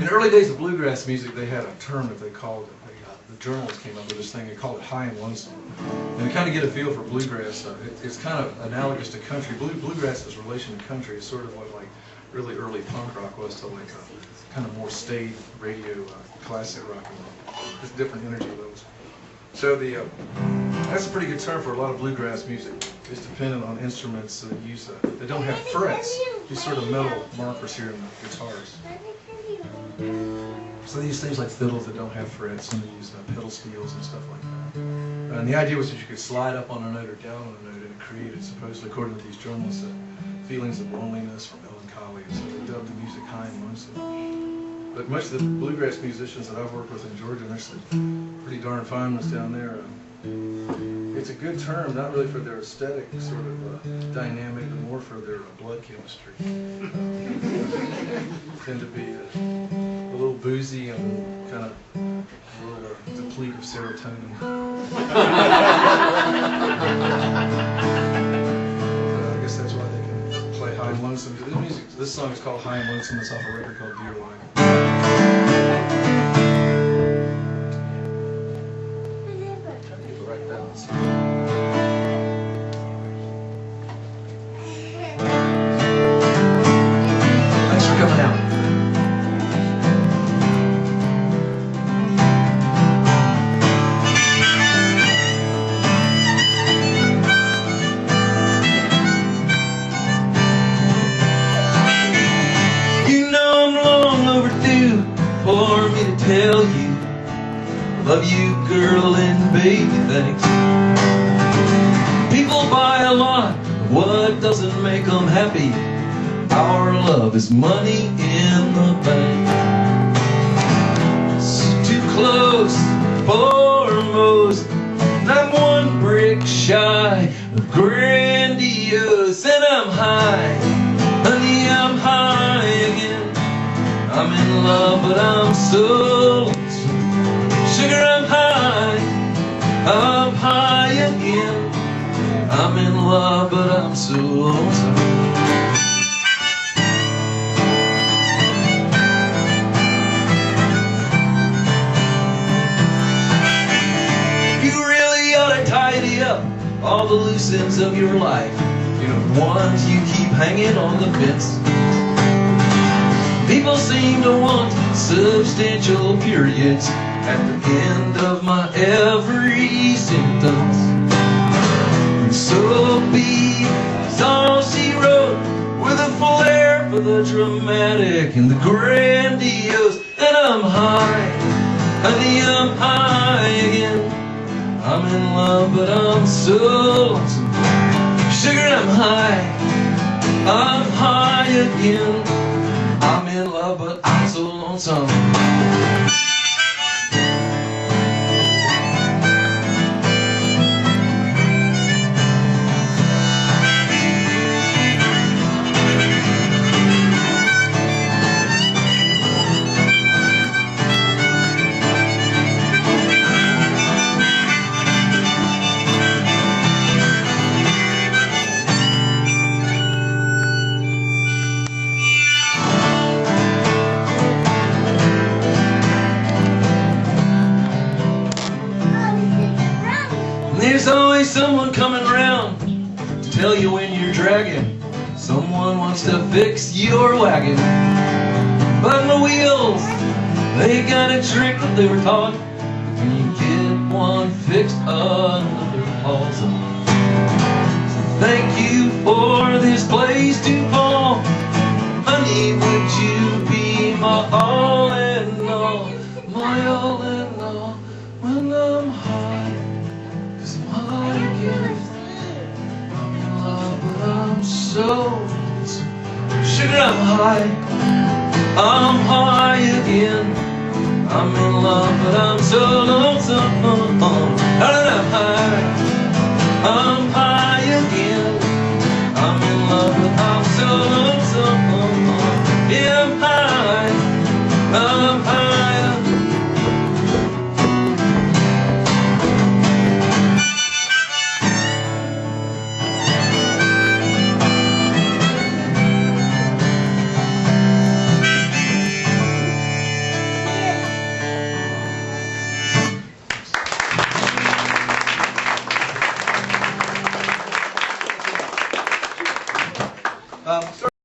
the early days of bluegrass music, they had a term that they called it. The journalists came up with this thing. They called it high and lonesome. And to kind of get a feel for bluegrass, it's kind of analogous to country. Bluegrass's relation to country is sort of what like really early punk rock was to like kind of more staid radio classic rock and roll. Just different energy levels. So that's a pretty good term for a lot of bluegrass music. It's dependent on instruments that use that don't have frets. These sort of metal markers here in the guitars. So they use things like fiddles that don't have frets, and they use pedal steels and stuff like that. And the idea was that you could slide up on a note or down on a note, and it created, supposedly, according to these journalists, feelings of loneliness or melancholy. And so they dubbed the music high and lonesome. But most of the bluegrass musicians that I've worked with in Georgia, and there's some pretty darn fine ones down there, it's a good term, not really for their aesthetic sort of dynamic, but more for their blood chemistry. Tend to be a little boozy and kind of a little deplete of serotonin. I guess that's why they can play high and lonesome. This song is called High and Lonesome. It's off a record called Dear Life. For me to tell you, love you, girl, and baby, thanks. People buy a lot of what doesn't make them happy. Our love is money in the bank. It's too close for most, and I'm one brick shy of grandiose. And I'm high, honey, I'm high again. I'm in love, but I'm so lonesome. Sugar, I'm high again. I'm in love, but I'm so lonesome. You really ought to tidy up all the loose ends of your life. You know, the ones you keep hanging on the fence. People seem to want substantial periods at the end of my every sentence. And Sophie is all she wrote, with a flair for the dramatic and the grandiose. And I'm high, honey, I'm high again. I'm in love, but I'm so lonesome. Sugar, I'm high again. I'm in love, but I'm so lonesome. There's always someone coming around to tell you when you're dragging. Someone wants to fix your wagon. But my wheels, they got a trick that they were taught. When you get one fixed, another falls off. So thank you for this place to fall. Honey, would you be my all in all? My all in all when I'm high. I'm in love, but I'm so lonesome. Sugar, I'm high again. I'm in love, but I'm so lonesome. I'm high again. I'm in love, but I'm so lonesome. Yeah, I'm high. Start